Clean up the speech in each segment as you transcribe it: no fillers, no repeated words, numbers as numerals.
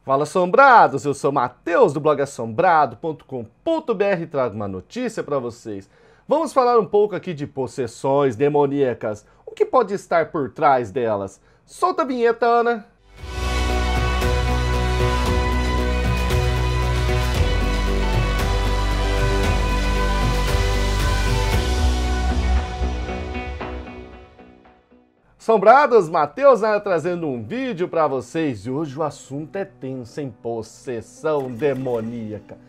Fala, assombrados! Eu sou Matheus do blog assombrado.com.br e trago uma notícia para vocês. Vamos falar um pouco aqui de possessões demoníacas. O que pode estar por trás delas? Solta a vinheta, Ana! Assombrados, Matheus, né, trazendo um vídeo pra vocês. E hoje o assunto é tenso, em possessão demoníaca.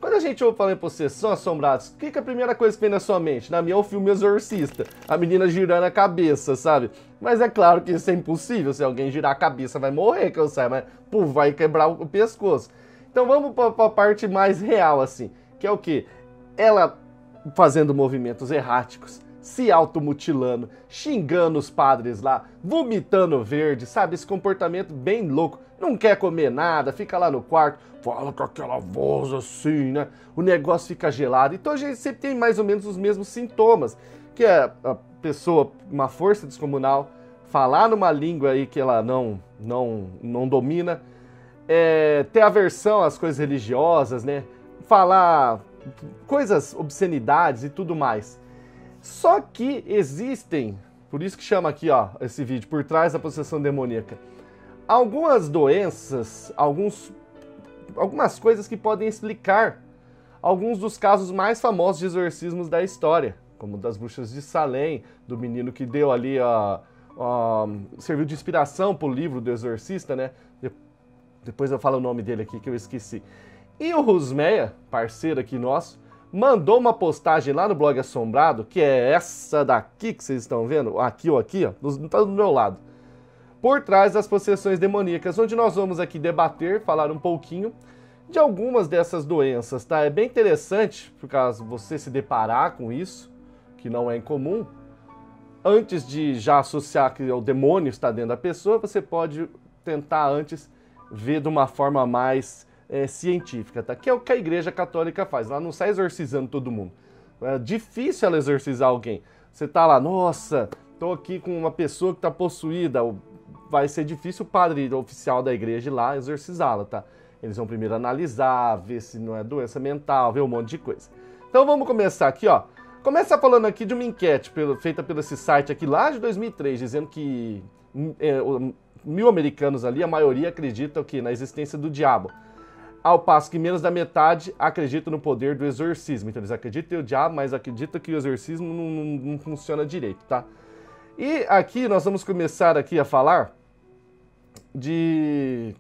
Quando a gente ouve falar em possessão, assombrados, o que é a primeira coisa que vem na sua mente? Na minha é o filme Exorcista, a menina girando a cabeça, sabe? Mas é claro que isso é impossível, se alguém girar a cabeça vai morrer, que eu saiba, mas pô, vai quebrar o pescoço. Então vamos pra parte mais real, assim, que é o quê? Ela fazendo movimentos erráticos, se automutilando, xingando os padres lá, vomitando verde, sabe? Esse comportamento bem louco. Não quer comer nada, fica lá no quarto, fala com aquela voz assim, né? O negócio fica gelado. Então a gente sempre tem mais ou menos os mesmos sintomas, que é a pessoa, uma força descomunal, falar numa língua aí que ela não domina, ter aversão às coisas religiosas, né? Falar coisas, obscenidades e tudo mais. Só que existem, por isso que chama aqui, ó, esse vídeo, por trás da possessão demoníaca, algumas doenças, algumas coisas que podem explicar alguns dos casos mais famosos de exorcismos da história, como das bruxas de Salem, do menino que deu ali, serviu de inspiração pro livro do Exorcista, né? Depois eu falo o nome dele aqui que eu esqueci. E o Rusmeia, parceiro aqui nosso, mandou uma postagem lá no blog Assombrado, que é essa daqui que vocês estão vendo, aqui ou aqui, ó, tá do meu lado. Por trás das possessões demoníacas, onde nós vamos aqui debater, falar um pouquinho de algumas dessas doenças, tá? É bem interessante, por caso você se deparar com isso, que não é incomum, antes de já associar que o demônio está dentro da pessoa, você pode tentar antes ver de uma forma mais científica, tá? Que é o que a Igreja Católica faz. Ela não sai exorcizando todo mundo. É difícil ela exorcizar alguém. Você tá lá, nossa, tô aqui com uma pessoa que tá possuída. Vai ser difícil o padre oficial da igreja ir lá exorcizá-la, tá? Eles vão primeiro analisar, ver se não é doença mental, ver um monte de coisa. Então vamos começar aqui, ó. Começa falando aqui de uma enquete feita pelo esse site aqui lá de 2003, dizendo que 1.000 americanos ali, a maioria acreditam que na existência do diabo. Ao passo que menos da metade acreditam no poder do exorcismo. Então eles acreditam no diabo, mas acreditam que o exorcismo não funciona direito, tá? E aqui nós vamos começar aqui a falar de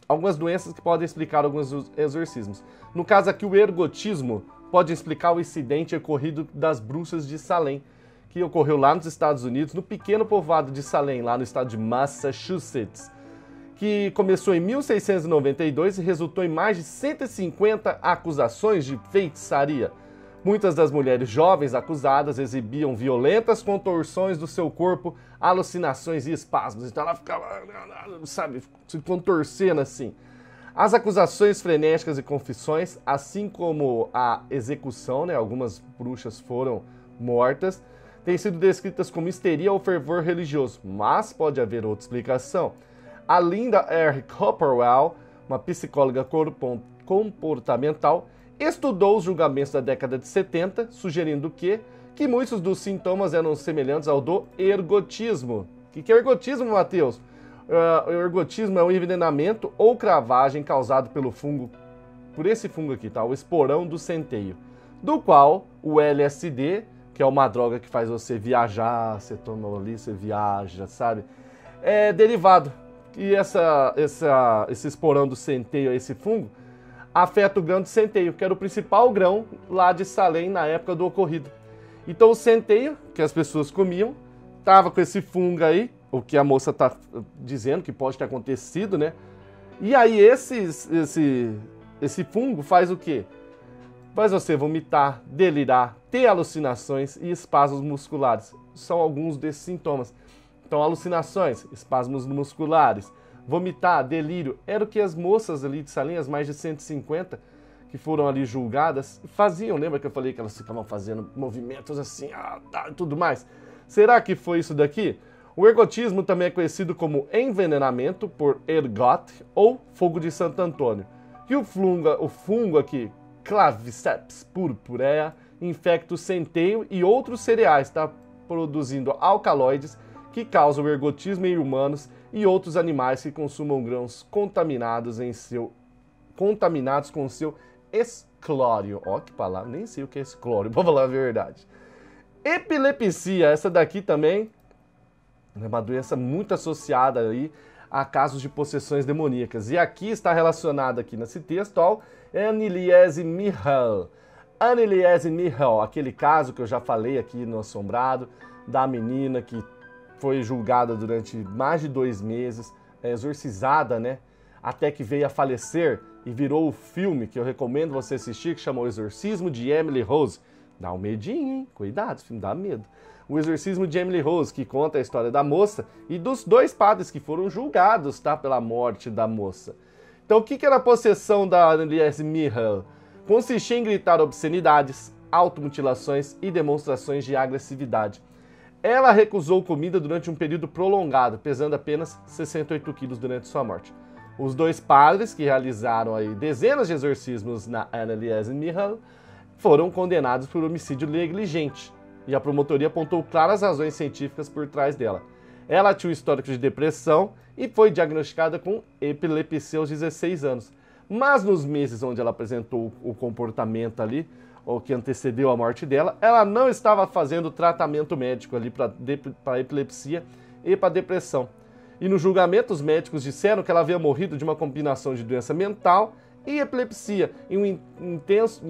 algumas doenças que podem explicar alguns exorcismos. No caso aqui, o ergotismo pode explicar o incidente ocorrido das bruxas de Salem, que ocorreu lá nos Estados Unidos, no pequeno povoado de Salem, lá no estado de Massachusetts, que começou em 1692 e resultou em mais de 150 acusações de feitiçaria. Muitas das mulheres jovens acusadas exibiam violentas contorções do seu corpo, alucinações e espasmos. Então ela ficava, sabe, se contorcendo assim. As acusações frenéticas e confissões, assim como a execução, né, algumas bruxas foram mortas, têm sido descritas como histeria ou fervor religioso, mas pode haver outra explicação. A Linda R. Copperwell, uma psicóloga comportamental, estudou os julgamentos da década de 70, sugerindo que muitos dos sintomas eram semelhantes ao do ergotismo. O que é ergotismo, Matheus? O ergotismo é um envenenamento ou cravagem causado por esse fungo aqui, tá? O esporão do centeio, do qual o LSD, que é uma droga que faz você viajar, você toma ali, você viaja, sabe? É derivado. E esse esporão do centeio, esse fungo, afeta o grão de centeio, que era o principal grão lá de Salem na época do ocorrido. Então o centeio, que as pessoas comiam, tava com esse fungo aí, o que a moça tá dizendo que pode ter acontecido, né? E aí esse fungo faz o quê? Faz você vomitar, delirar, ter alucinações e espasmos musculares. São alguns desses sintomas. Então, alucinações, espasmos musculares, vomitar, delírio, era o que as moças ali de Salem, as mais de 150, que foram ali julgadas, faziam. Lembra que eu falei que elas ficavam fazendo movimentos assim, e tudo mais? Será que foi isso daqui? O ergotismo também é conhecido como envenenamento por ergot ou fogo de Santo Antônio. E o fungo aqui, Claviceps purpurea, infecta o centeio e outros cereais, tá? Produzindo alcaloides que causam ergotismo em humanos e outros animais que consumam grãos contaminados com seu esclório. Ó, que palavra, nem sei o que é esclório, vou falar a verdade. Epilepsia, essa daqui também é uma doença muito associada aí a casos de possessões demoníacas. E aqui está relacionada aqui nesse texto ao Anneliese Michel. Anneliese Michel, aquele caso que eu já falei aqui no Assombrado, da menina que foi julgada durante mais de 2 meses, exorcizada, né? Até que veio a falecer e virou o filme que eu recomendo você assistir, que chama O Exorcismo de Emily Rose. Dá um medinho, hein? Cuidado, esse filme dá medo. O Exorcismo de Emily Rose, que conta a história da moça e dos 2 padres que foram julgados, tá? Pela morte da moça. Então, o que era a possessão da Anneliese Michel? Consistia em gritar obscenidades, automutilações e demonstrações de agressividade. Ela recusou comida durante um período prolongado, pesando apenas 68 quilos durante sua morte. Os 2 padres, que realizaram aí dezenas de exorcismos na Anneliese Michel, foram condenados por homicídio negligente, e a promotoria apontou claras razões científicas por trás dela. Ela tinha um histórico de depressão e foi diagnosticada com epilepsia aos 16 anos. Mas nos meses onde ela apresentou o comportamento ali, ou que antecedeu a morte dela, ela não estava fazendo tratamento médico ali para epilepsia e para depressão. E no julgamento, os médicos disseram que ela havia morrido de uma combinação de doença mental e epilepsia em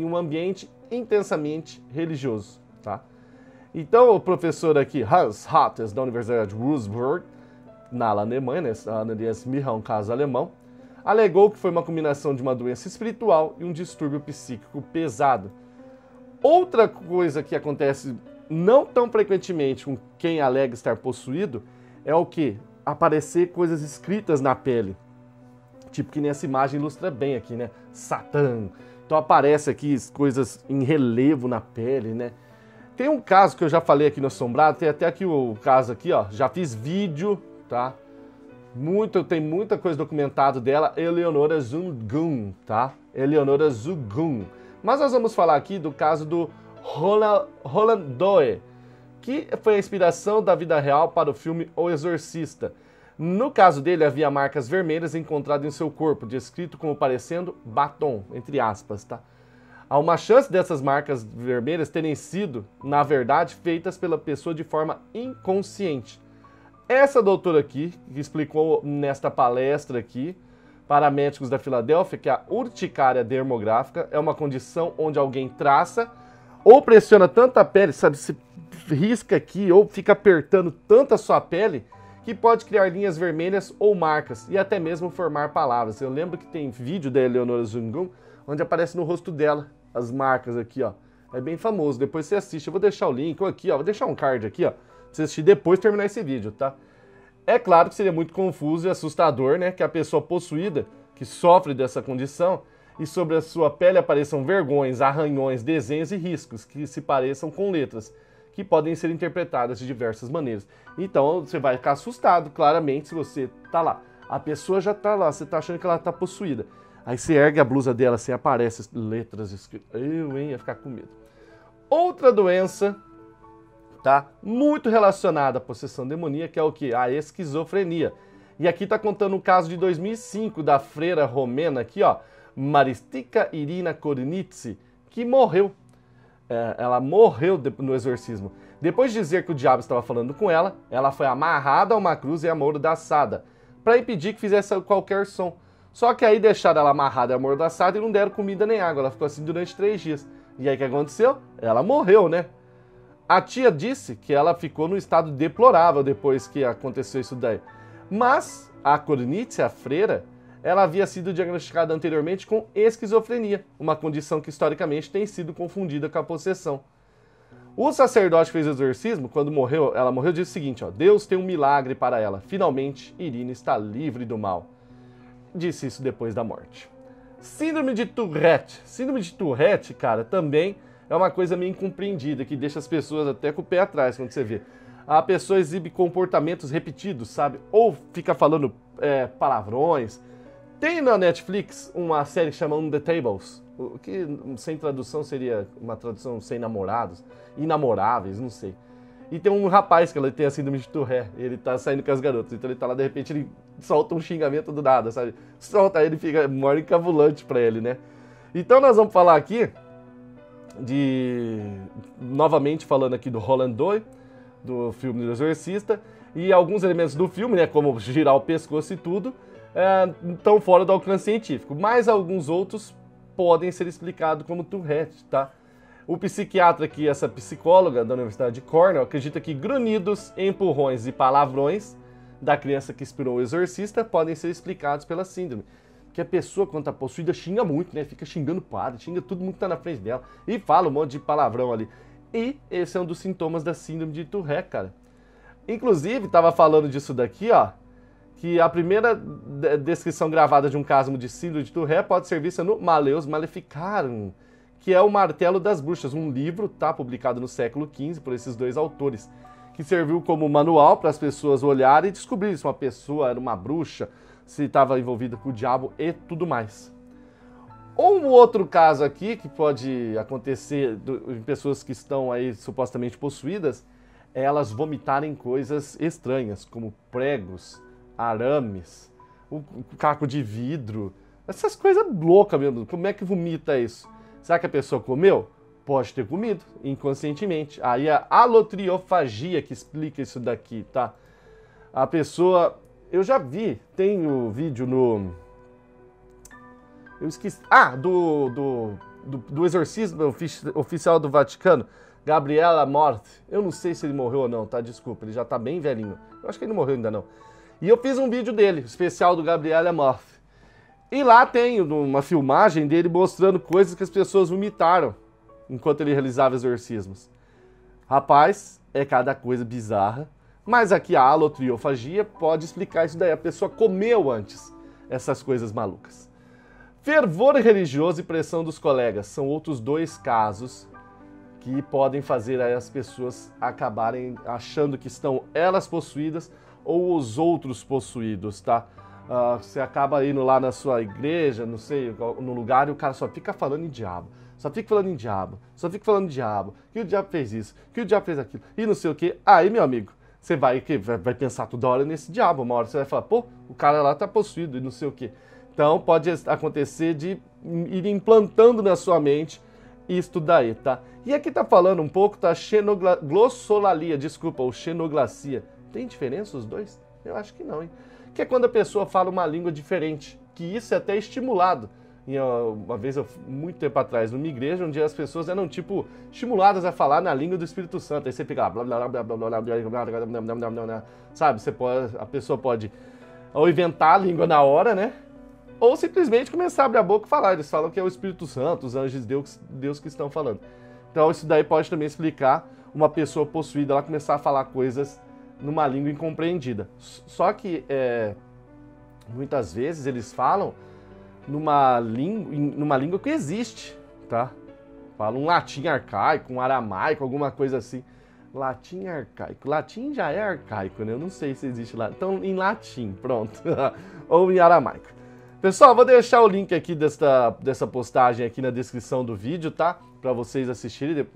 um ambiente intensamente religioso, tá? Então, o professor aqui, Hans Hattes, da Universidade de Würzburg, na Alemanha, né, a Anneliese Michel, um caso alemão, alegou que foi uma combinação de uma doença espiritual e um distúrbio psíquico pesado. Outra coisa que acontece não tão frequentemente com quem alega estar possuído é o que? Aparecer coisas escritas na pele. Tipo que nessa imagem ilustra bem aqui, né? Satã. Então aparece aqui coisas em relevo na pele, né? Tem um caso que eu já falei aqui no Assombrado, tem até aqui o caso aqui, ó. Já fiz vídeo, tá? Tem muita coisa documentada dela, Eleonora Zungun, tá? Eleonora Zungun. Mas nós vamos falar aqui do caso do Roland Doe, que foi a inspiração da vida real para o filme O Exorcista. No caso dele, havia marcas vermelhas encontradas em seu corpo, descrito como parecendo batom, entre aspas, tá? Há uma chance dessas marcas vermelhas terem sido, na verdade, feitas pela pessoa de forma inconsciente. Essa doutora aqui, que explicou nesta palestra aqui, para médicos da Filadélfia, que a urticária dermográfica é uma condição onde alguém traça ou pressiona tanto a pele, sabe, se risca aqui ou fica apertando tanto a sua pele, que pode criar linhas vermelhas ou marcas e até mesmo formar palavras. Eu lembro que tem vídeo da Eleonora Zungun, onde aparece no rosto dela as marcas aqui, ó. É bem famoso, depois você assiste. Eu vou deixar o link aqui, ó, vou deixar um card aqui, ó, pra você assistir depois de terminar esse vídeo, tá? É claro que seria muito confuso e assustador, né, que a pessoa possuída, que sofre dessa condição, e sobre a sua pele apareçam vergões, arranhões, desenhos e riscos que se pareçam com letras, que podem ser interpretadas de diversas maneiras. Então você vai ficar assustado, claramente, se você tá lá. A pessoa já tá lá, você tá achando que ela tá possuída. Aí você ergue a blusa dela, assim, aparece letras escritas. Eu ia ficar com medo. Outra doença, tá? Muito relacionada à possessão demoníaca é o que? A esquizofrenia. E aqui tá contando um caso de 2005 da freira romena aqui, ó, Maristica Irina Kornitzi, que morreu. Ela morreu no exorcismo. Depois de dizer que o diabo estava falando com ela, ela foi amarrada a uma cruz e amordaçada, para impedir que fizesse qualquer som. Só que aí deixaram ela amarrada e amordaçada e não deram comida nem água. Ela ficou assim durante 3 dias. E aí o que aconteceu? Ela morreu, né? A tia disse que ela ficou num estado deplorável depois que aconteceu isso daí. Mas a Kornitzi, a freira, ela havia sido diagnosticada anteriormente com esquizofrenia, uma condição que historicamente tem sido confundida com a possessão. O sacerdote que fez o exorcismo, quando ela morreu, disse o seguinte, ó, Deus tem um milagre para ela, finalmente Irina está livre do mal. Disse isso depois da morte. Síndrome de Tourette. Síndrome de Tourette, cara, também é uma coisa meio incompreendida, que deixa as pessoas até com o pé atrás quando você vê. A pessoa exibe comportamentos repetidos, sabe? Ou fica falando palavrões. Tem na Netflix uma série chamada The Tables, que sem tradução seria uma tradução sem namorados, inamoráveis, não sei. E tem um rapaz que ele tem a síndrome de Tourette, ele tá saindo com as garotas, então ele tá lá, de repente ele solta um xingamento do nada, sabe? Solta, aí ele fica maior encavulante pra ele, né? Então nós vamos falar aqui novamente falando aqui do Roland Doyle, do filme do Exorcista, e alguns elementos do filme, né, como girar o pescoço e tudo, estão fora do alcance científico, mas alguns outros podem ser explicados como Tourette, tá? O psiquiatra aqui, essa psicóloga da Universidade de Cornell, acredita que grunhidos, empurrões e palavrões da criança que inspirou o Exorcista podem ser explicados pela síndrome. Que a pessoa, quando tá possuída, xinga muito, né? Fica xingando o padre, xinga tudo muito que tá na frente dela e fala um monte de palavrão ali. E esse é um dos sintomas da síndrome de Tourette, cara. Inclusive, tava falando disso daqui, ó, que a primeira descrição gravada de um caso de síndrome de Tourette pode ser vista no Malleus Maleficarum, que é o Martelo das Bruxas, um livro, tá, publicado no século XV por esses dois autores, que serviu como manual para as pessoas olharem e descobrirem se uma pessoa era uma bruxa, se estava envolvida com o diabo e tudo mais. Um outro caso aqui que pode acontecer em pessoas que estão aí supostamente possuídas é elas vomitarem coisas estranhas, como pregos, arames, o caco de vidro, essas coisas loucas mesmo. Como é que vomita isso? Será que a pessoa comeu? Pode ter comido, inconscientemente. Aí a alotriofagia que explica isso daqui, tá? A pessoa... Eu já vi, tem o vídeo no... Eu esqueci... do exorcismo oficial do Vaticano, Gabriele Amorth. Eu não sei se ele morreu ou não, tá? Desculpa, ele já tá bem velhinho. Eu acho que ele não morreu ainda não. E eu fiz um vídeo dele, especial do Gabriele Amorth. E lá tem uma filmagem dele mostrando coisas que as pessoas vomitaram enquanto ele realizava exorcismos. Rapaz, é cada coisa bizarra. Mas aqui a alotriofagia pode explicar isso daí. A pessoa comeu antes essas coisas malucas. Fervor religioso e pressão dos colegas são outros dois casos que podem fazer as pessoas acabarem achando que estão elas possuídas ou os outros possuídos, tá? Você acaba indo lá na sua igreja, não sei, no lugar, e o cara só fica falando em diabo. Só fica falando em diabo. Só fica falando em diabo. Que o diabo fez isso, que o diabo fez aquilo. E não sei o quê. Aí, meu amigo, você vai pensar toda hora nesse diabo. Uma hora você vai falar, pô, o cara lá tá possuído e não sei o quê. Então, pode acontecer de ir implantando na sua mente isso daí, tá? E aqui tá falando um pouco, tá? Glossolalia, desculpa, ou xenoglacia. Tem diferença os dois? Eu acho que não, hein? Que é quando a pessoa fala uma língua diferente, que isso é até estimulado. E uma vez, muito tempo atrás, numa igreja, onde as pessoas eram, tipo, estimuladas a falar na língua do Espírito Santo. Aí você fica lá, blá, blá, blá, blá, blá, blá, blá, blá, blá, sabe? A pessoa pode ou inventar a língua na hora, né? Ou simplesmente começar a abrir a boca e falar. Eles falam que é o Espírito Santo, os anjos de Deus que estão falando. Então isso daí pode também explicar uma pessoa possuída, ela começar a falar coisas numa língua incompreendida. Só que muitas vezes eles falam numa língua que existe, tá? Falam um latim arcaico, um aramaico, alguma coisa assim. Latim arcaico. Latim já é arcaico, né? Eu não sei se existe lá. Então, em latim, pronto. Ou em aramaico. Pessoal, vou deixar o link aqui dessa postagem aqui na descrição do vídeo, tá? Para vocês assistirem,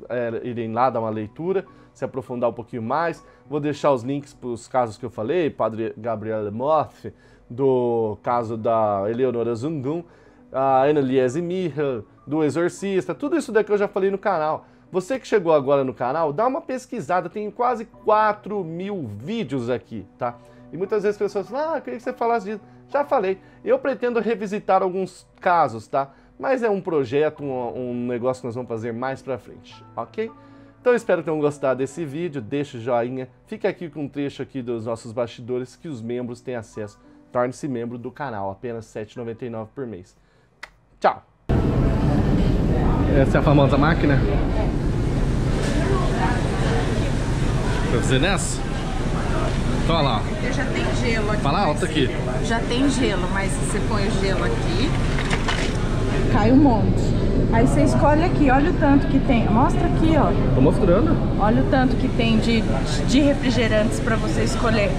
irem lá dar uma leitura, se aprofundar um pouquinho mais. Vou deixar os links para os casos que eu falei, Padre Gabriele Amorth, do caso da Eleonora Zundum, a Anneliese Michel, do Exorcista, tudo isso daqui eu já falei no canal. Você que chegou agora no canal, dá uma pesquisada, tem quase 4.000 vídeos aqui, tá? E muitas vezes as pessoas falam, eu queria que você falasse disso. Já falei, eu pretendo revisitar alguns casos, tá? Mas é um projeto, um negócio que nós vamos fazer mais pra frente, ok? Então eu espero que tenham gostado desse vídeo, deixa o joinha, fica aqui com um trecho aqui dos nossos bastidores que os membros têm acesso. Torne-se membro do canal, apenas R$ 7,99 por mês. Tchau! Essa é a famosa máquina. Pra você nessa? Então, olha lá. Já tem gelo aqui. Fala alto aqui. Já tem gelo, mas se você põe o gelo aqui, cai um monte. Aí você escolhe aqui, olha o tanto que tem. Mostra aqui, ó. Tô mostrando. Olha o tanto que tem de refrigerantes pra você escolher.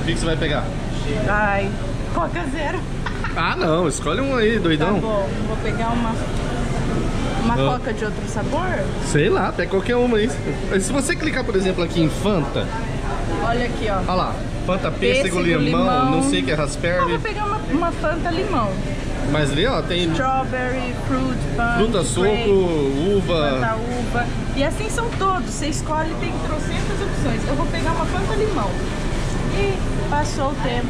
O que você vai pegar? Ai, Coca Zero. Ah, não. Escolhe um aí, Tá doidão. bom, vou pegar uma Coca de outro sabor. Sei lá, pega qualquer uma aí. Se você clicar, por exemplo, aqui em Fanta, Olha aqui, ó. olha lá. Fanta, pêssego, limão, não sei o que é Eu raspberry. vou pegar uma Fanta limão. Mas ali, ó, tem Strawberry, fruit punch, fruta, suco, grape, uva. Fanta uva. E assim são todos. Você escolhe, tem trocentas opções. Eu vou pegar uma Fanta limão. E passou o tempo.